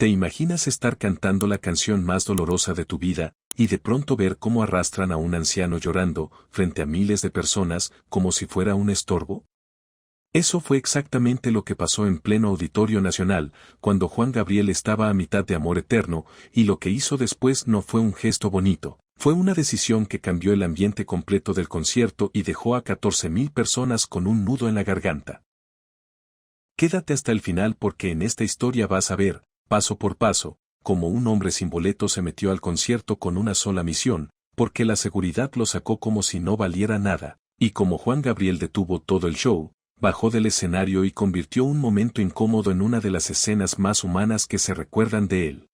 ¿Te imaginas estar cantando la canción más dolorosa de tu vida, y de pronto ver cómo arrastran a un anciano llorando, frente a miles de personas, como si fuera un estorbo? Eso fue exactamente lo que pasó en pleno Auditorio Nacional, cuando Juan Gabriel estaba a mitad de Amor Eterno, y lo que hizo después no fue un gesto bonito, fue una decisión que cambió el ambiente completo del concierto y dejó a 14.000 personas con un nudo en la garganta. Quédate hasta el final porque en esta historia vas a ver, paso por paso, cómo un hombre sin boleto se metió al concierto con una sola misión, porque la seguridad lo sacó como si no valiera nada, y como Juan Gabriel detuvo todo el show, bajó del escenario y convirtió un momento incómodo en una de las escenas más humanas que se recuerdan de él.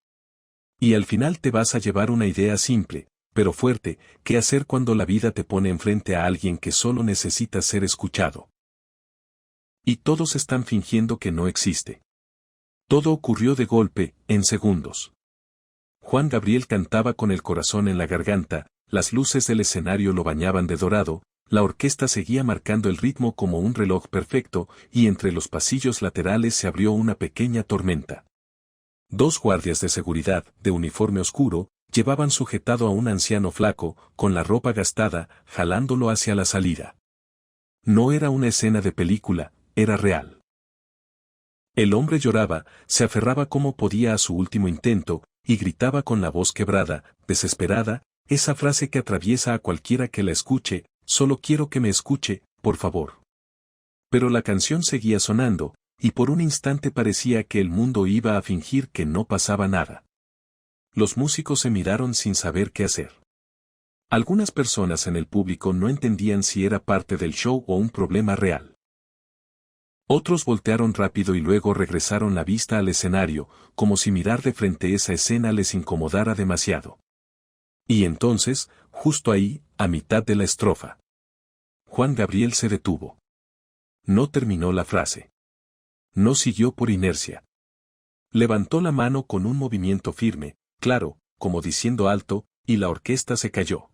Y al final te vas a llevar una idea simple, pero fuerte, qué hacer cuando la vida te pone enfrente a alguien que solo necesita ser escuchado. Y todos están fingiendo que no existe. Todo ocurrió de golpe, en segundos. Juan Gabriel cantaba con el corazón en la garganta, las luces del escenario lo bañaban de dorado, la orquesta seguía marcando el ritmo como un reloj perfecto, y entre los pasillos laterales se abrió una pequeña tormenta. 2 guardias de seguridad, de uniforme oscuro, llevaban sujetado a un anciano flaco, con la ropa gastada, jalándolo hacia la salida. No era una escena de película, era real. El hombre lloraba, se aferraba como podía a su último intento, y gritaba con la voz quebrada, desesperada, esa frase que atraviesa a cualquiera que la escuche: solo quiero que me escuche, por favor. Pero la canción seguía sonando, y por un instante parecía que el mundo iba a fingir que no pasaba nada. Los músicos se miraron sin saber qué hacer. Algunas personas en el público no entendían si era parte del show o un problema real. Otros voltearon rápido y luego regresaron la vista al escenario, como si mirar de frente esa escena les incomodara demasiado. Y entonces, justo ahí, a mitad de la estrofa, Juan Gabriel se detuvo. No terminó la frase. No siguió por inercia. Levantó la mano con un movimiento firme, claro, como diciendo alto, y la orquesta se cayó.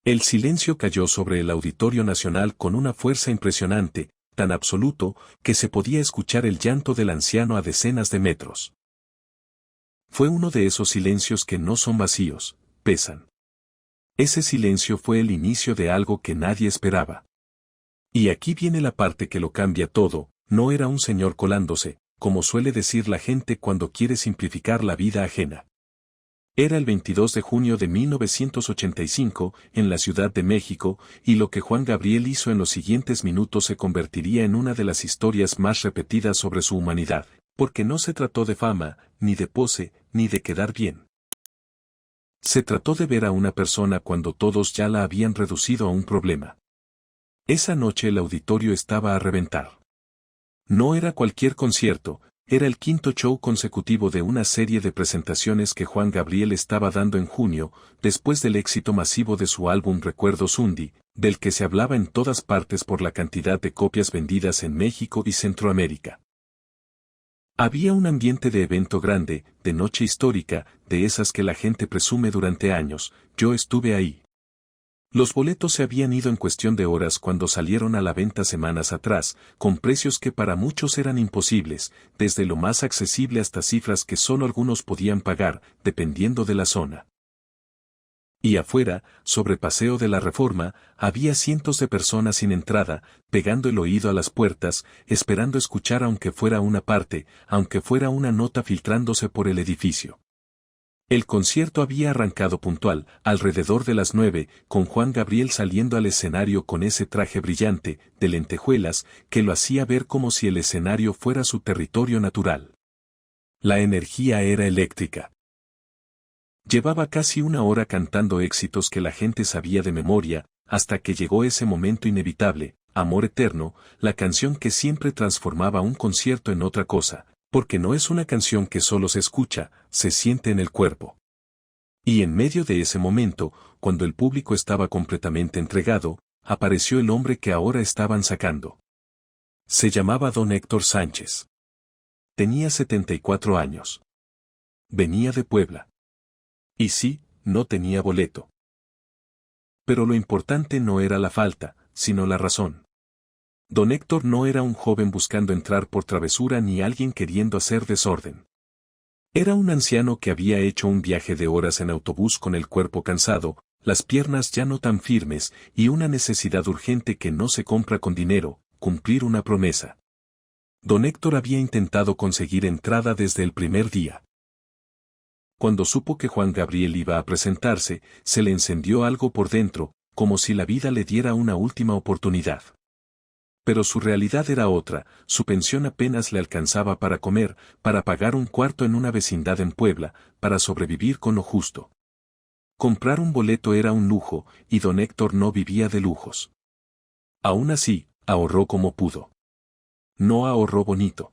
El silencio cayó sobre el Auditorio Nacional con una fuerza impresionante, tan absoluto, que se podía escuchar el llanto del anciano a decenas de metros. Fue uno de esos silencios que no son vacíos, pesan. Ese silencio fue el inicio de algo que nadie esperaba. Y aquí viene la parte que lo cambia todo, no era un señor colándose, como suele decir la gente cuando quiere simplificar la vida ajena. Era el 22 de junio de 1985, en la Ciudad de México, y lo que Juan Gabriel hizo en los siguientes minutos se convertiría en una de las historias más repetidas sobre su humanidad, porque no se trató de fama, ni de pose, ni de quedar bien. Se trató de ver a una persona cuando todos ya la habían reducido a un problema. Esa noche el auditorio estaba a reventar. No era cualquier concierto, era el 5º show consecutivo de una serie de presentaciones que Juan Gabriel estaba dando en junio, después del éxito masivo de su álbum Recuerdos Undy, del que se hablaba en todas partes por la cantidad de copias vendidas en México y Centroamérica. Había un ambiente de evento grande, de noche histórica, de esas que la gente presume durante años. Yo estuve ahí. Los boletos se habían ido en cuestión de horas cuando salieron a la venta semanas atrás, con precios que para muchos eran imposibles, desde lo más accesible hasta cifras que solo algunos podían pagar, dependiendo de la zona. Y afuera, sobre Paseo de la Reforma, había cientos de personas sin entrada, pegando el oído a las puertas, esperando escuchar aunque fuera una parte, aunque fuera una nota filtrándose por el edificio. El concierto había arrancado puntual, alrededor de las 9, con Juan Gabriel saliendo al escenario con ese traje brillante, de lentejuelas, que lo hacía ver como si el escenario fuera su territorio natural. La energía era eléctrica. Llevaba casi una hora cantando éxitos que la gente sabía de memoria, hasta que llegó ese momento inevitable, Amor Eterno, la canción que siempre transformaba un concierto en otra cosa, porque no es una canción que solo se escucha, se siente en el cuerpo. Y en medio de ese momento, cuando el público estaba completamente entregado, apareció el hombre que ahora estaban sacando. Se llamaba Don Héctor Sánchez. Tenía 74 años. Venía de Puebla. Y sí, no tenía boleto. Pero lo importante no era la falta, sino la razón. Don Héctor no era un joven buscando entrar por travesura ni alguien queriendo hacer desorden. Era un anciano que había hecho un viaje de horas en autobús con el cuerpo cansado, las piernas ya no tan firmes y una necesidad urgente que no se compra con dinero, cumplir una promesa. Don Héctor había intentado conseguir entrada desde el primer día. Cuando supo que Juan Gabriel iba a presentarse, se le encendió algo por dentro, como si la vida le diera una última oportunidad. Pero su realidad era otra, su pensión apenas le alcanzaba para comer, para pagar un cuarto en una vecindad en Puebla, para sobrevivir con lo justo. Comprar un boleto era un lujo, y don Héctor no vivía de lujos. Aún así, ahorró como pudo. No ahorró bonito.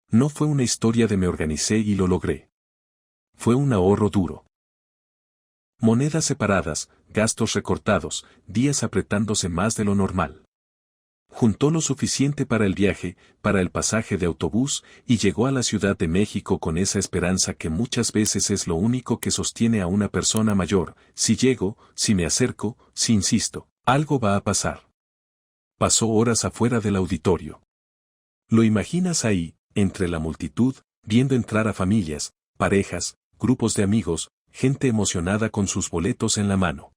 No fue una historia de me organicé y lo logré. Fue un ahorro duro. Monedas separadas, gastos recortados, días apretándose más de lo normal. Juntó lo suficiente para el viaje, para el pasaje de autobús, y llegó a la Ciudad de México con esa esperanza que muchas veces es lo único que sostiene a una persona mayor: si llego, si me acerco, si insisto, algo va a pasar. Pasó horas afuera del auditorio. Lo imaginas ahí, entre la multitud, viendo entrar a familias, parejas, grupos de amigos, gente emocionada con sus boletos en la mano.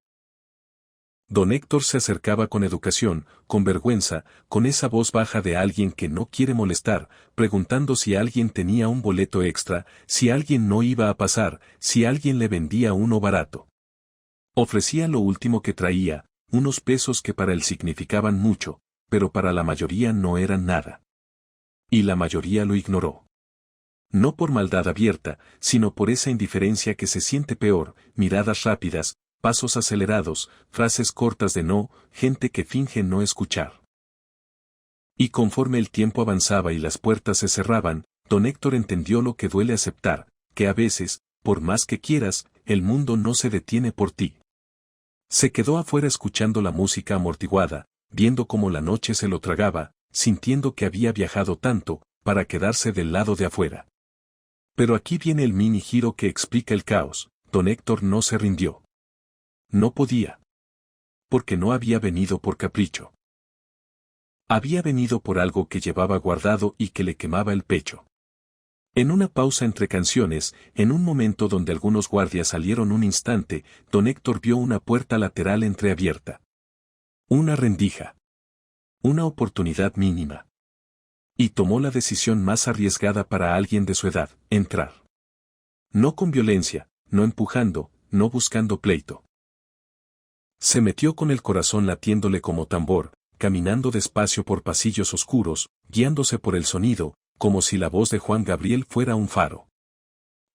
Don Héctor se acercaba con educación, con vergüenza, con esa voz baja de alguien que no quiere molestar, preguntando si alguien tenía un boleto extra, si alguien no iba a pasar, si alguien le vendía uno barato. Ofrecía lo último que traía, unos pesos que para él significaban mucho, pero para la mayoría no eran nada. Y la mayoría lo ignoró. No por maldad abierta, sino por esa indiferencia que se siente peor, miradas rápidas, pasos acelerados, frases cortas de no, gente que finge no escuchar. Y conforme el tiempo avanzaba y las puertas se cerraban, don Héctor entendió lo que duele aceptar, que a veces, por más que quieras, el mundo no se detiene por ti. Se quedó afuera escuchando la música amortiguada, viendo cómo la noche se lo tragaba, sintiendo que había viajado tanto, para quedarse del lado de afuera. Pero aquí viene el mini giro que explica el caos: don Héctor no se rindió. No podía. Porque no había venido por capricho. Había venido por algo que llevaba guardado y que le quemaba el pecho. En una pausa entre canciones, en un momento donde algunos guardias salieron un instante, don Héctor vio una puerta lateral entreabierta. Una rendija. Una oportunidad mínima. Y tomó la decisión más arriesgada para alguien de su edad: entrar. No con violencia, no empujando, no buscando pleito. Se metió con el corazón latiéndole como tambor, caminando despacio por pasillos oscuros, guiándose por el sonido, como si la voz de Juan Gabriel fuera un faro.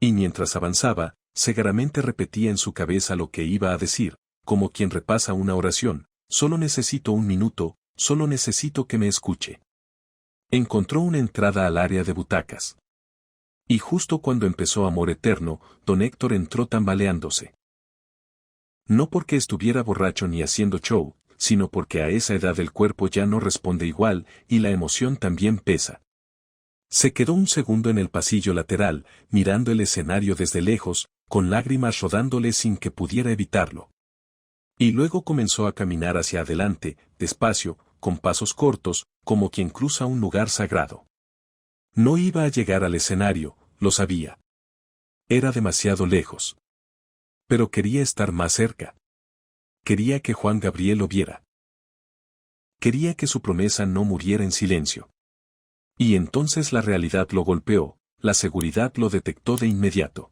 Y mientras avanzaba, segaramente repetía en su cabeza lo que iba a decir, como quien repasa una oración: solo necesito un minuto, solo necesito que me escuche. Encontró una entrada al área de butacas. Y justo cuando empezó Amor Eterno, don Héctor entró tambaleándose. No porque estuviera borracho ni haciendo show, sino porque a esa edad el cuerpo ya no responde igual, y la emoción también pesa. Se quedó un segundo en el pasillo lateral, mirando el escenario desde lejos, con lágrimas rodándole sin que pudiera evitarlo. Y luego comenzó a caminar hacia adelante, despacio, con pasos cortos, como quien cruza un lugar sagrado. No iba a llegar al escenario, lo sabía. Era demasiado lejos. Pero quería estar más cerca. Quería que Juan Gabriel lo viera. Quería que su promesa no muriera en silencio. Y entonces la realidad lo golpeó, la seguridad lo detectó de inmediato.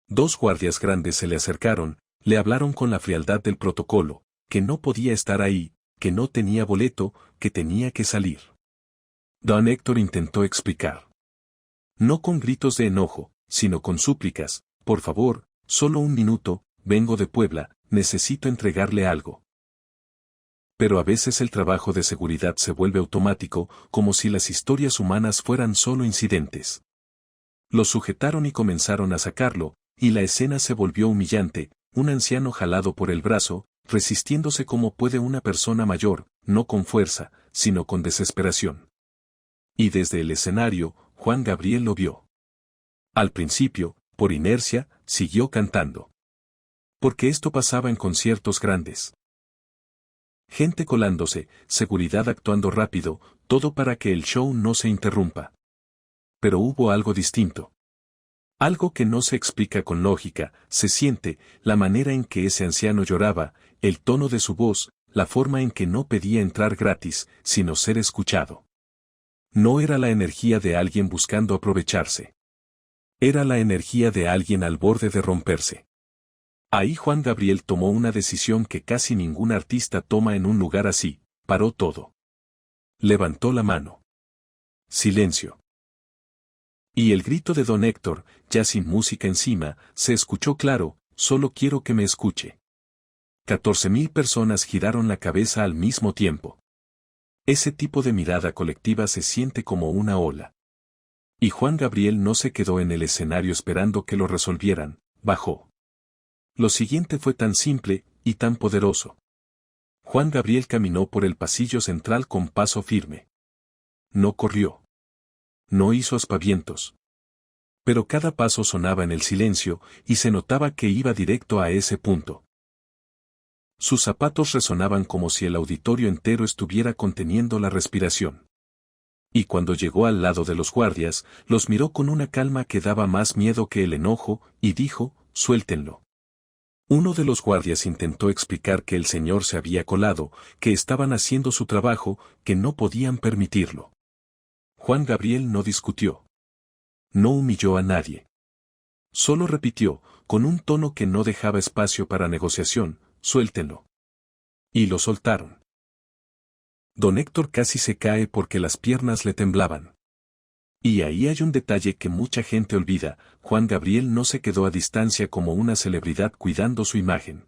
Dos guardias grandes se le acercaron, le hablaron con la frialdad del protocolo, que no podía estar ahí, que no tenía boleto, que tenía que salir. Don Héctor intentó explicar. No con gritos de enojo, sino con súplicas: por favor, solo un minuto, vengo de Puebla, necesito entregarle algo. Pero a veces el trabajo de seguridad se vuelve automático, como si las historias humanas fueran solo incidentes. Lo sujetaron y comenzaron a sacarlo, y la escena se volvió humillante: un anciano jalado por el brazo, resistiéndose como puede una persona mayor, no con fuerza, sino con desesperación. Y desde el escenario, Juan Gabriel lo vio. Al principio, por inercia, siguió cantando. Porque esto pasaba en conciertos grandes. Gente colándose, seguridad actuando rápido, todo para que el show no se interrumpa. Pero hubo algo distinto. Algo que no se explica con lógica, se siente, la manera en que ese anciano lloraba, el tono de su voz, la forma en que no pedía entrar gratis, sino ser escuchado. No era la energía de alguien buscando aprovecharse. Era la energía de alguien al borde de romperse. Ahí Juan Gabriel tomó una decisión que casi ningún artista toma en un lugar así, paró todo. Levantó la mano. Silencio. Y el grito de don Héctor, ya sin música encima, se escuchó claro: solo quiero que me escuche. 14.000 personas giraron la cabeza al mismo tiempo. Ese tipo de mirada colectiva se siente como una ola. Y Juan Gabriel no se quedó en el escenario esperando que lo resolvieran, bajó. Lo siguiente fue tan simple y tan poderoso. Juan Gabriel caminó por el pasillo central con paso firme. No corrió. No hizo aspavientos. Pero cada paso sonaba en el silencio, y se notaba que iba directo a ese punto. Sus zapatos resonaban como si el auditorio entero estuviera conteniendo la respiración. Y cuando llegó al lado de los guardias, los miró con una calma que daba más miedo que el enojo, y dijo: suéltenlo. Uno de los guardias intentó explicar que el señor se había colado, que estaban haciendo su trabajo, que no podían permitirlo. Juan Gabriel no discutió. No humilló a nadie. Solo repitió, con un tono que no dejaba espacio para negociación: suéltenlo. Y lo soltaron. Don Héctor casi se cae porque las piernas le temblaban. Y ahí hay un detalle que mucha gente olvida: Juan Gabriel no se quedó a distancia como una celebridad cuidando su imagen.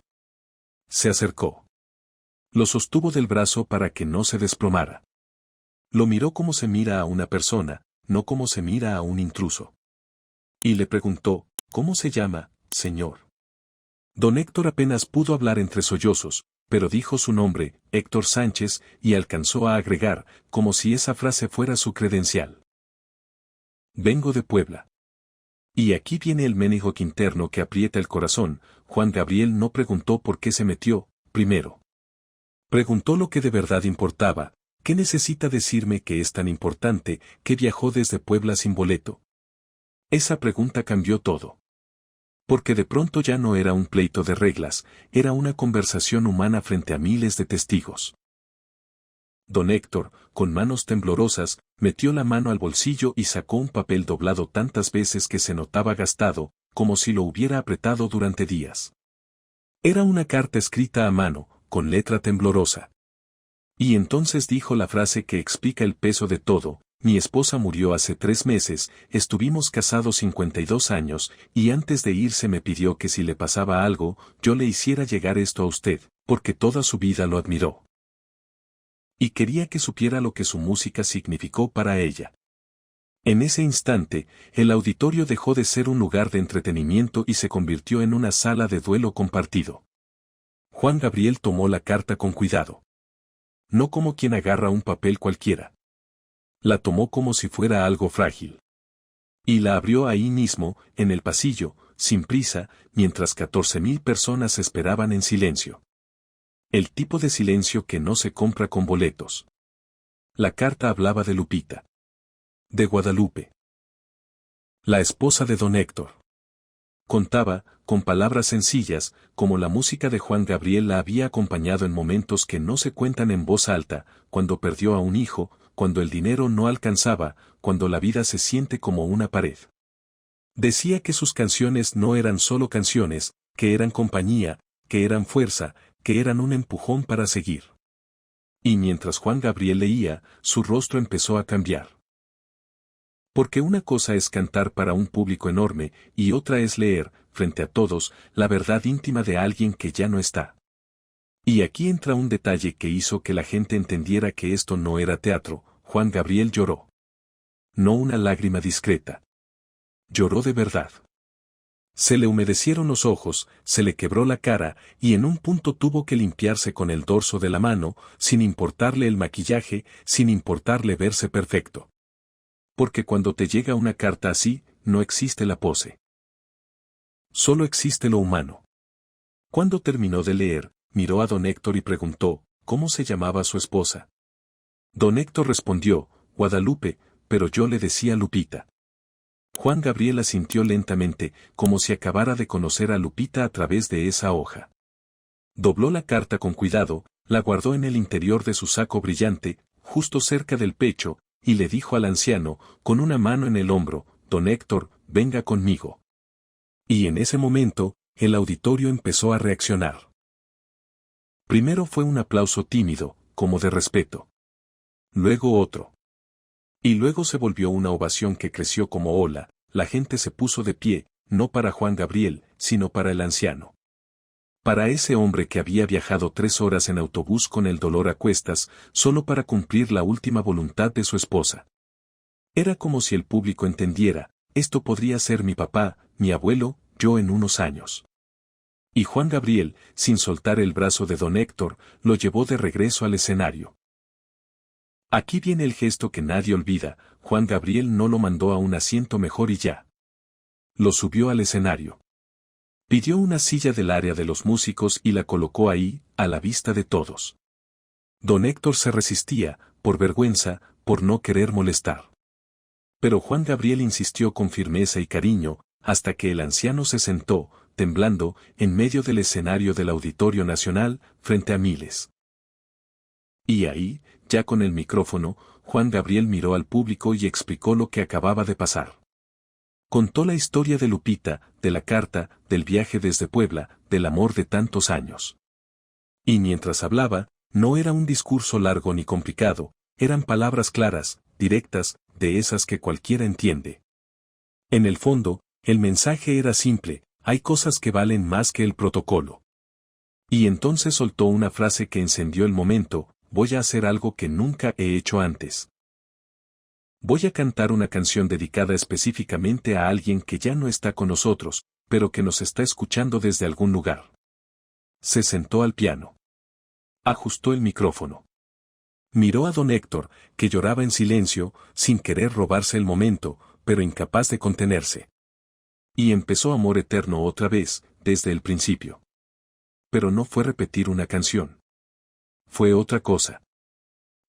Se acercó. Lo sostuvo del brazo para que no se desplomara. Lo miró como se mira a una persona, no como se mira a un intruso. Y le preguntó: ¿cómo se llama, señor? Don Héctor apenas pudo hablar entre sollozos, pero dijo su nombre, Héctor Sánchez, y alcanzó a agregar, como si esa frase fuera su credencial: vengo de Puebla. Y aquí viene el meningo interno que aprieta el corazón. Juan Gabriel no preguntó por qué se metió, primero. Preguntó lo que de verdad importaba: ¿qué necesita decirme que es tan importante, que viajó desde Puebla sin boleto? Esa pregunta cambió todo. Porque de pronto ya no era un pleito de reglas, era una conversación humana frente a miles de testigos. Don Héctor, con manos temblorosas, metió la mano al bolsillo y sacó un papel doblado tantas veces que se notaba gastado, como si lo hubiera apretado durante días. Era una carta escrita a mano, con letra temblorosa. Y entonces dijo la frase que explica el peso de todo: mi esposa murió hace 3 meses, estuvimos casados 52 años, y antes de irse me pidió que si le pasaba algo, yo le hiciera llegar esto a usted, porque toda su vida lo admiró. Y quería que supiera lo que su música significó para ella. En ese instante, el auditorio dejó de ser un lugar de entretenimiento y se convirtió en una sala de duelo compartido. Juan Gabriel tomó la carta con cuidado. No como quien agarra un papel cualquiera. La tomó como si fuera algo frágil. Y la abrió ahí mismo, en el pasillo, sin prisa, mientras 14.000 personas esperaban en silencio. El tipo de silencio que no se compra con boletos. La carta hablaba de Lupita. De Guadalupe. La esposa de don Héctor. Contaba, con palabras sencillas, como la música de Juan Gabriel la había acompañado en momentos que no se cuentan en voz alta: cuando perdió a un hijo, cuando el dinero no alcanzaba, cuando la vida se siente como una pared. Decía que sus canciones no eran solo canciones, que eran compañía, que eran fuerza, que eran un empujón para seguir. Y mientras Juan Gabriel leía, su rostro empezó a cambiar. Porque una cosa es cantar para un público enorme, y otra es leer, frente a todos, la verdad íntima de alguien que ya no está. Y aquí entra un detalle que hizo que la gente entendiera que esto no era teatro: Juan Gabriel lloró. No una lágrima discreta. Lloró de verdad. Se le humedecieron los ojos, se le quebró la cara, y en un punto tuvo que limpiarse con el dorso de la mano, sin importarle el maquillaje, sin importarle verse perfecto. Porque cuando te llega una carta así, no existe la pose. Solo existe lo humano. Cuando terminó de leer, miró a don Héctor y preguntó: ¿cómo se llamaba su esposa? Don Héctor respondió: Guadalupe, pero yo le decía Lupita. Juan Gabriel asintió lentamente, como si acabara de conocer a Lupita a través de esa hoja. Dobló la carta con cuidado, la guardó en el interior de su saco brillante, justo cerca del pecho, y le dijo al anciano, con una mano en el hombro, «Don Héctor, venga conmigo». Y en ese momento, el auditorio empezó a reaccionar. Primero fue un aplauso tímido, como de respeto. Luego otro. Y luego se volvió una ovación que creció como ola, la gente se puso de pie, no para Juan Gabriel, sino para el anciano. Para ese hombre que había viajado 3 horas en autobús con el dolor a cuestas, solo para cumplir la última voluntad de su esposa. Era como si el público entendiera, esto podría ser mi papá, mi abuelo, yo en unos años. Y Juan Gabriel, sin soltar el brazo de don Héctor, lo llevó de regreso al escenario. Aquí viene el gesto que nadie olvida, Juan Gabriel no lo mandó a un asiento mejor y ya. Lo subió al escenario. Pidió una silla del área de los músicos y la colocó ahí, a la vista de todos. Don Héctor se resistía, por vergüenza, por no querer molestar. Pero Juan Gabriel insistió con firmeza y cariño, hasta que el anciano se sentó, temblando, en medio del escenario del Auditorio Nacional, frente a miles. Y ahí, ya con el micrófono, Juan Gabriel miró al público y explicó lo que acababa de pasar. Contó la historia de Lupita, de la carta, del viaje desde Puebla, del amor de tantos años. Y mientras hablaba, no era un discurso largo ni complicado, eran palabras claras, directas, de esas que cualquiera entiende. En el fondo, el mensaje era simple, hay cosas que valen más que el protocolo. Y entonces soltó una frase que encendió el momento, voy a hacer algo que nunca he hecho antes. Voy a cantar una canción dedicada específicamente a alguien que ya no está con nosotros, pero que nos está escuchando desde algún lugar. Se sentó al piano. Ajustó el micrófono. Miró a don Héctor, que lloraba en silencio, sin querer robarse el momento, pero incapaz de contenerse. Y empezó Amor Eterno otra vez, desde el principio. Pero no fue repetir una canción. Fue otra cosa.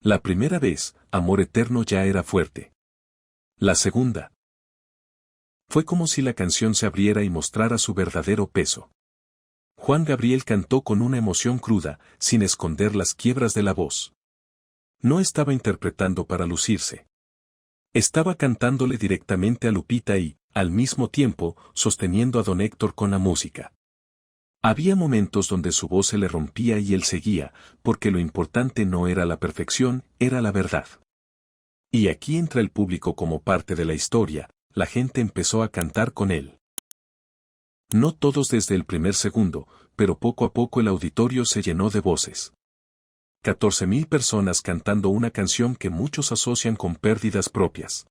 La primera vez, Amor Eterno ya era fuerte. La segunda. Fue como si la canción se abriera y mostrara su verdadero peso. Juan Gabriel cantó con una emoción cruda, sin esconder las quiebras de la voz. No estaba interpretando para lucirse. Estaba cantándole directamente a Lupita y, al mismo tiempo, sosteniendo a don Héctor con la música. Había momentos donde su voz se le rompía y él seguía, porque lo importante no era la perfección, era la verdad. Y aquí entra el público como parte de la historia, la gente empezó a cantar con él. No todos desde el primer segundo, pero poco a poco el auditorio se llenó de voces. 14.000 personas cantando una canción que muchos asocian con pérdidas propias.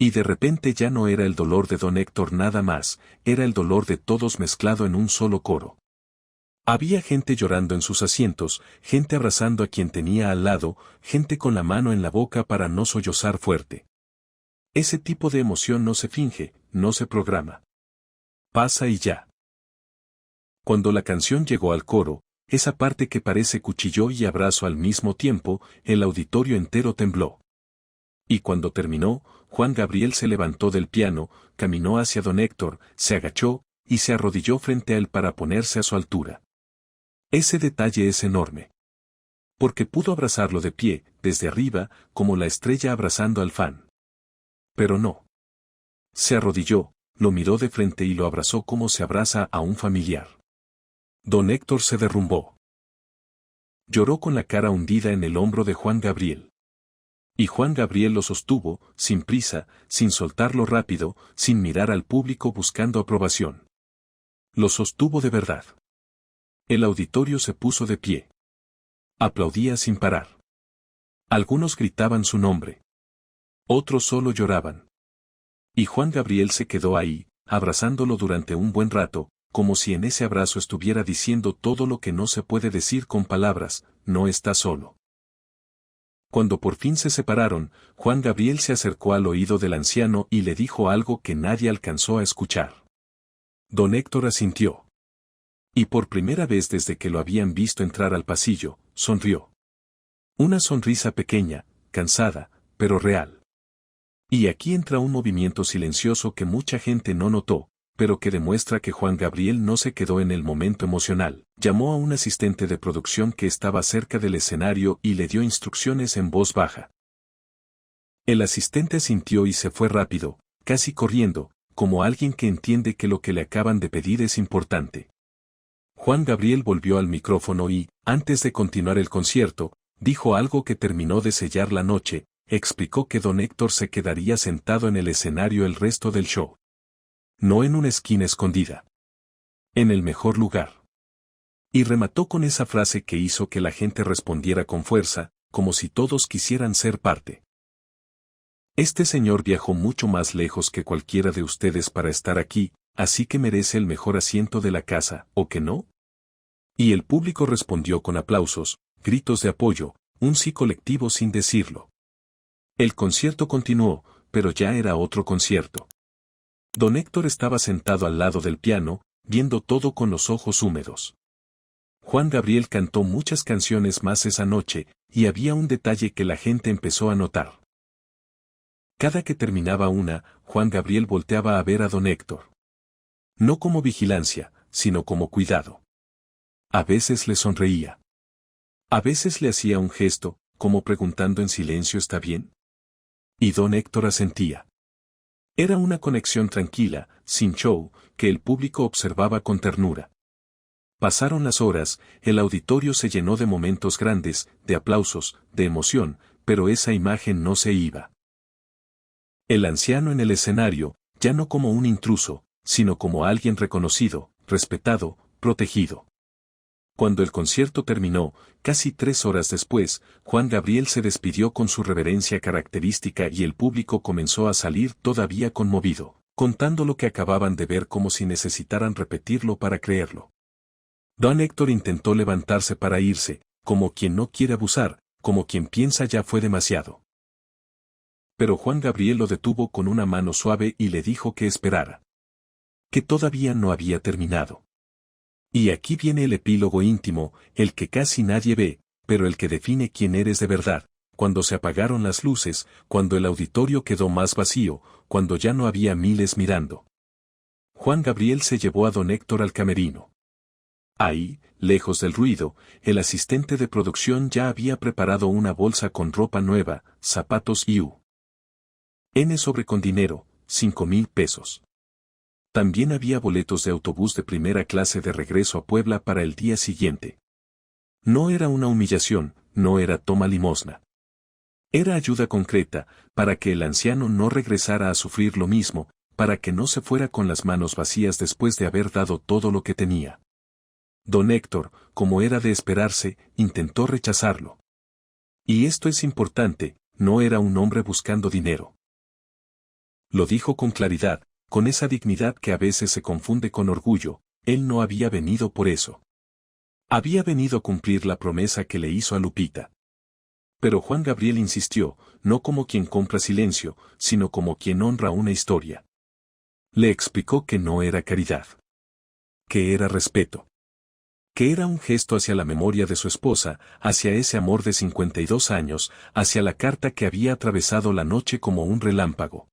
Y de repente ya no era el dolor de don Héctor nada más, era el dolor de todos mezclado en un solo coro. Había gente llorando en sus asientos, gente abrazando a quien tenía al lado, gente con la mano en la boca para no sollozar fuerte. Ese tipo de emoción no se finge, no se programa. Pasa y ya. Cuando la canción llegó al coro, esa parte que parece cuchillo y abrazo al mismo tiempo, el auditorio entero tembló. Y cuando terminó, Juan Gabriel se levantó del piano, caminó hacia don Héctor, se agachó, y se arrodilló frente a él para ponerse a su altura. Ese detalle es enorme. Porque pudo abrazarlo de pie, desde arriba, como la estrella abrazando al fan. Pero no. Se arrodilló, lo miró de frente y lo abrazó como se abraza a un familiar. Don Héctor se derrumbó. Lloró con la cara hundida en el hombro de Juan Gabriel. Y Juan Gabriel lo sostuvo, sin prisa, sin soltarlo rápido, sin mirar al público buscando aprobación. Lo sostuvo de verdad. El auditorio se puso de pie. Aplaudía sin parar. Algunos gritaban su nombre. Otros solo lloraban. Y Juan Gabriel se quedó ahí, abrazándolo durante un buen rato, como si en ese abrazo estuviera diciendo todo lo que no se puede decir con palabras, no está solo. Cuando por fin se separaron, Juan Gabriel se acercó al oído del anciano y le dijo algo que nadie alcanzó a escuchar. Don Héctor asintió. Y por primera vez desde que lo habían visto entrar al pasillo, sonrió. Una sonrisa pequeña, cansada, pero real. Y aquí entra un movimiento silencioso que mucha gente no notó, pero que demuestra que Juan Gabriel no se quedó en el momento emocional. Llamó a un asistente de producción que estaba cerca del escenario y le dio instrucciones en voz baja. El asistente sintió y se fue rápido, casi corriendo, como alguien que entiende que lo que le acaban de pedir es importante. Juan Gabriel volvió al micrófono y, antes de continuar el concierto, dijo algo que terminó de sellar la noche. Explicó que don Héctor se quedaría sentado en el escenario el resto del show. No en una esquina escondida. En el mejor lugar. Y remató con esa frase que hizo que la gente respondiera con fuerza, como si todos quisieran ser parte. Este señor viajó mucho más lejos que cualquiera de ustedes para estar aquí, así que merece el mejor asiento de la casa, ¿o que no? Y el público respondió con aplausos, gritos de apoyo, un sí colectivo sin decirlo. El concierto continuó, pero ya era otro concierto. Don Héctor estaba sentado al lado del piano, viendo todo con los ojos húmedos. Juan Gabriel cantó muchas canciones más esa noche, y había un detalle que la gente empezó a notar. Cada que terminaba una, Juan Gabriel volteaba a ver a don Héctor. No como vigilancia, sino como cuidado. A veces le sonreía. A veces le hacía un gesto, como preguntando en silencio ¿está bien? Y don Héctor asentía. Era una conexión tranquila, sin show, que el público observaba con ternura. Pasaron las horas, el auditorio se llenó de momentos grandes, de aplausos, de emoción, pero esa imagen no se iba. El anciano en el escenario, ya no como un intruso, sino como alguien reconocido, respetado, protegido. Cuando el concierto terminó, casi 3 horas después, Juan Gabriel se despidió con su reverencia característica y el público comenzó a salir todavía conmovido, contando lo que acababan de ver como si necesitaran repetirlo para creerlo. Don Héctor intentó levantarse para irse, como quien no quiere abusar, como quien piensa ya fue demasiado. Pero Juan Gabriel lo detuvo con una mano suave y le dijo que esperara. Que todavía no había terminado. Y aquí viene el epílogo íntimo, el que casi nadie ve, pero el que define quién eres de verdad, cuando se apagaron las luces, cuando el auditorio quedó más vacío, cuando ya no había miles mirando. Juan Gabriel se llevó a don Héctor al camerino. Ahí, lejos del ruido, el asistente de producción ya había preparado una bolsa con ropa nueva, zapatos y N sobre con dinero, 5,000 pesos. También había boletos de autobús de primera clase de regreso a Puebla para el día siguiente. No era una humillación, no era toma limosna. Era ayuda concreta, para que el anciano no regresara a sufrir lo mismo, para que no se fuera con las manos vacías después de haber dado todo lo que tenía. Don Héctor, como era de esperarse, intentó rechazarlo. Y esto es importante, no era un hombre buscando dinero. Lo dijo con claridad, con esa dignidad que a veces se confunde con orgullo, él no había venido por eso. Había venido a cumplir la promesa que le hizo a Lupita. Pero Juan Gabriel insistió, no como quien compra silencio, sino como quien honra una historia. Le explicó que no era caridad. Que era respeto. Que era un gesto hacia la memoria de su esposa, hacia ese amor de 52 años, hacia la carta que había atravesado la noche como un relámpago.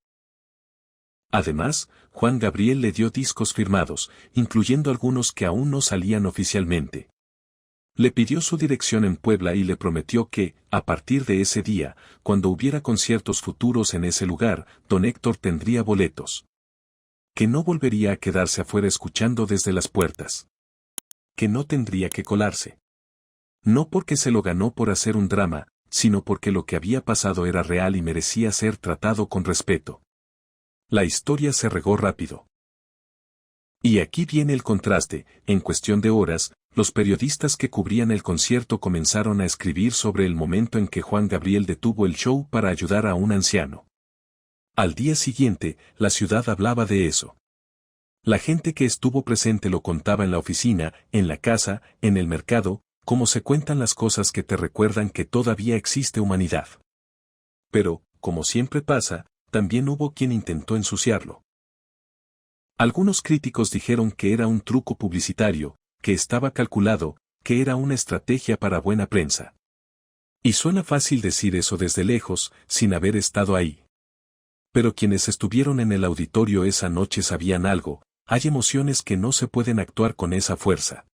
Además, Juan Gabriel le dio discos firmados, incluyendo algunos que aún no salían oficialmente. Le pidió su dirección en Puebla y le prometió que, a partir de ese día, cuando hubiera conciertos futuros en ese lugar, don Héctor tendría boletos. Que no volvería a quedarse afuera escuchando desde las puertas. Que no tendría que colarse. No porque se lo ganó por hacer un drama, sino porque lo que había pasado era real y merecía ser tratado con respeto. La historia se regó rápido. Y aquí viene el contraste, en cuestión de horas, los periodistas que cubrían el concierto comenzaron a escribir sobre el momento en que Juan Gabriel detuvo el show para ayudar a un anciano. Al día siguiente, la ciudad hablaba de eso. La gente que estuvo presente lo contaba en la oficina, en la casa, en el mercado, como se cuentan las cosas que te recuerdan que todavía existe humanidad. Pero, como siempre pasa, también hubo quien intentó ensuciarlo. Algunos críticos dijeron que era un truco publicitario, que estaba calculado, que era una estrategia para buena prensa. Y suena fácil decir eso desde lejos, sin haber estado ahí. Pero quienes estuvieron en el auditorio esa noche sabían algo, hay emociones que no se pueden actuar con esa fuerza.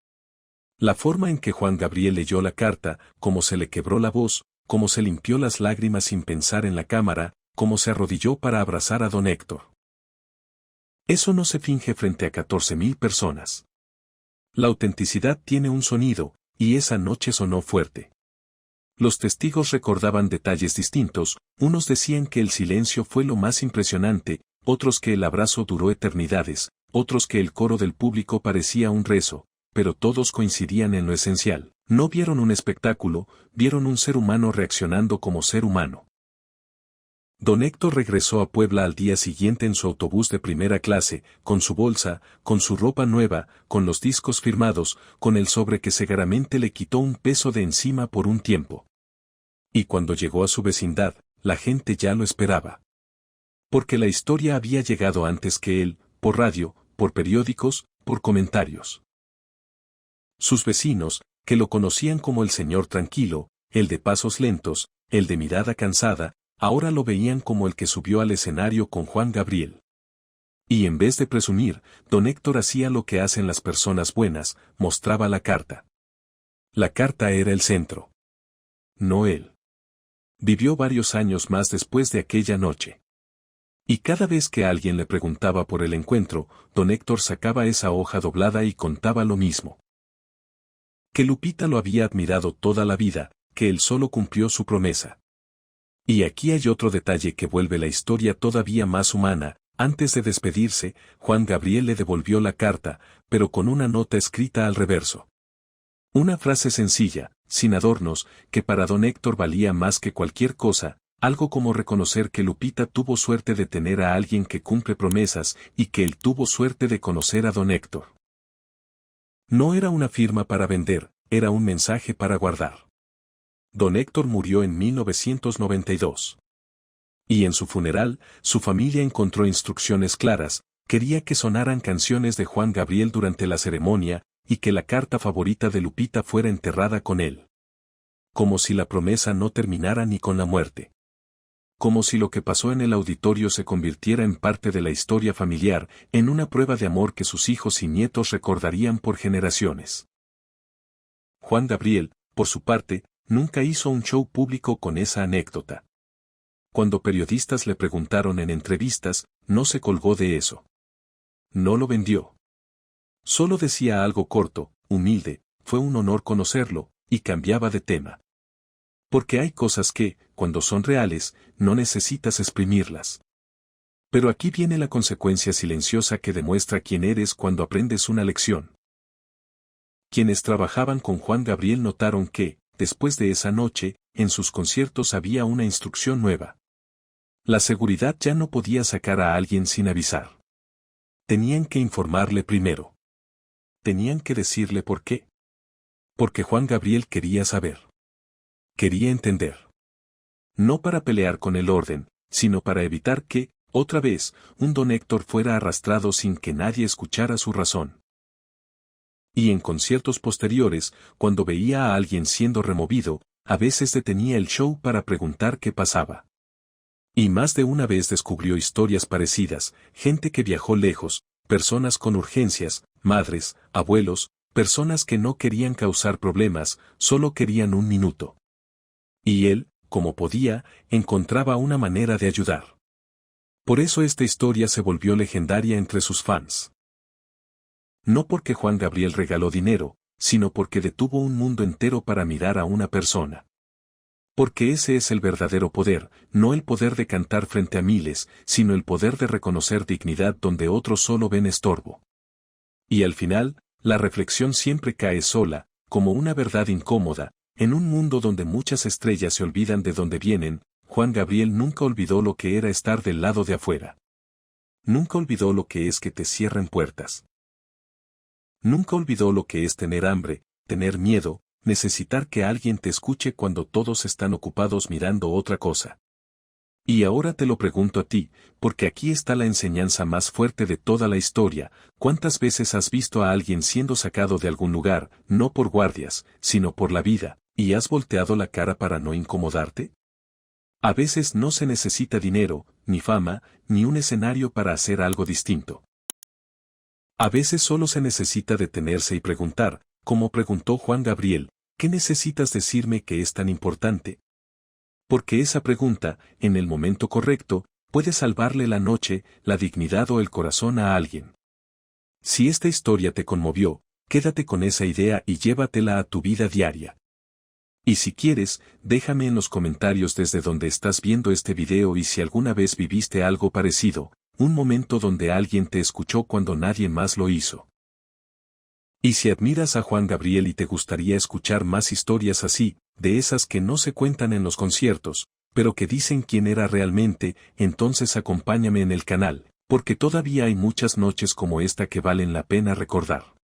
La forma en que Juan Gabriel leyó la carta, cómo se le quebró la voz, cómo se limpió las lágrimas sin pensar en la cámara, cómo se arrodilló para abrazar a don Héctor. Eso no se finge frente a 14.000 personas. La autenticidad tiene un sonido, y esa noche sonó fuerte. Los testigos recordaban detalles distintos, unos decían que el silencio fue lo más impresionante, otros que el abrazo duró eternidades, otros que el coro del público parecía un rezo, pero todos coincidían en lo esencial. No vieron un espectáculo, vieron un ser humano reaccionando como ser humano. Don Héctor regresó a Puebla al día siguiente en su autobús de primera clase, con su bolsa, con su ropa nueva, con los discos firmados, con el sobre que seguramente le quitó un peso de encima por un tiempo. Y cuando llegó a su vecindad, la gente ya lo esperaba. Porque la historia había llegado antes que él, por radio, por periódicos, por comentarios. Sus vecinos, que lo conocían como el señor tranquilo, el de pasos lentos, el de mirada cansada, ahora lo veían como el que subió al escenario con Juan Gabriel. Y en vez de presumir, don Héctor hacía lo que hacen las personas buenas, mostraba la carta. La carta era el centro. No él. Vivió varios años más después de aquella noche. Y cada vez que alguien le preguntaba por el encuentro, don Héctor sacaba esa hoja doblada y contaba lo mismo. Que Lupita lo había admirado toda la vida, que él solo cumplió su promesa. Y aquí hay otro detalle que vuelve la historia todavía más humana. Antes de despedirse, Juan Gabriel le devolvió la carta, pero con una nota escrita al reverso. Una frase sencilla, sin adornos, que para don Héctor valía más que cualquier cosa, algo como reconocer que Lupita tuvo suerte de tener a alguien que cumple promesas y que él tuvo suerte de conocer a don Héctor. No era una firma para vender, era un mensaje para guardar. Don Héctor murió en 1992. Y en su funeral, su familia encontró instrucciones claras, quería que sonaran canciones de Juan Gabriel durante la ceremonia, y que la carta favorita de Lupita fuera enterrada con él. Como si la promesa no terminara ni con la muerte. Como si lo que pasó en el auditorio se convirtiera en parte de la historia familiar, en una prueba de amor que sus hijos y nietos recordarían por generaciones. Juan Gabriel, por su parte, nunca hizo un show público con esa anécdota. Cuando periodistas le preguntaron en entrevistas, no se colgó de eso. No lo vendió. Solo decía algo corto, humilde, fue un honor conocerlo, y cambiaba de tema. Porque hay cosas que, cuando son reales, no necesitas exprimirlas. Pero aquí viene la consecuencia silenciosa que demuestra quién eres cuando aprendes una lección. Quienes trabajaban con Juan Gabriel notaron que, después de esa noche, en sus conciertos había una instrucción nueva. La seguridad ya no podía sacar a alguien sin avisar. Tenían que informarle primero. Tenían que decirle por qué. Porque Juan Gabriel quería saber. Quería entender. No para pelear con el orden, sino para evitar que, otra vez, un don Héctor fuera arrastrado sin que nadie escuchara su razón. Y en conciertos posteriores, cuando veía a alguien siendo removido, a veces detenía el show para preguntar qué pasaba. Y más de una vez descubrió historias parecidas, gente que viajó lejos, personas con urgencias, madres, abuelos, personas que no querían causar problemas, solo querían un minuto. Y él, como podía, encontraba una manera de ayudar. Por eso esta historia se volvió legendaria entre sus fans. No porque Juan Gabriel regaló dinero, sino porque detuvo un mundo entero para mirar a una persona. Porque ese es el verdadero poder, no el poder de cantar frente a miles, sino el poder de reconocer dignidad donde otros solo ven estorbo. Y al final, la reflexión siempre cae sola, como una verdad incómoda, en un mundo donde muchas estrellas se olvidan de dónde vienen. Juan Gabriel nunca olvidó lo que era estar del lado de afuera. Nunca olvidó lo que es que te cierren puertas. Nunca olvidó lo que es tener hambre, tener miedo, necesitar que alguien te escuche cuando todos están ocupados mirando otra cosa. Y ahora te lo pregunto a ti, porque aquí está la enseñanza más fuerte de toda la historia. ¿Cuántas veces has visto a alguien siendo sacado de algún lugar, no por guardias, sino por la vida, y has volteado la cara para no incomodarte? A veces no se necesita dinero, ni fama, ni un escenario para hacer algo distinto. A veces solo se necesita detenerse y preguntar, como preguntó Juan Gabriel, ¿qué necesitas decirme que es tan importante? Porque esa pregunta, en el momento correcto, puede salvarle la noche, la dignidad o el corazón a alguien. Si esta historia te conmovió, quédate con esa idea y llévatela a tu vida diaria. Y si quieres, déjame en los comentarios desde donde estás viendo este video y si alguna vez viviste algo parecido, un momento donde alguien te escuchó cuando nadie más lo hizo. Y si admiras a Juan Gabriel y te gustaría escuchar más historias así, de esas que no se cuentan en los conciertos, pero que dicen quién era realmente, entonces acompáñame en el canal, porque todavía hay muchas noches como esta que valen la pena recordar.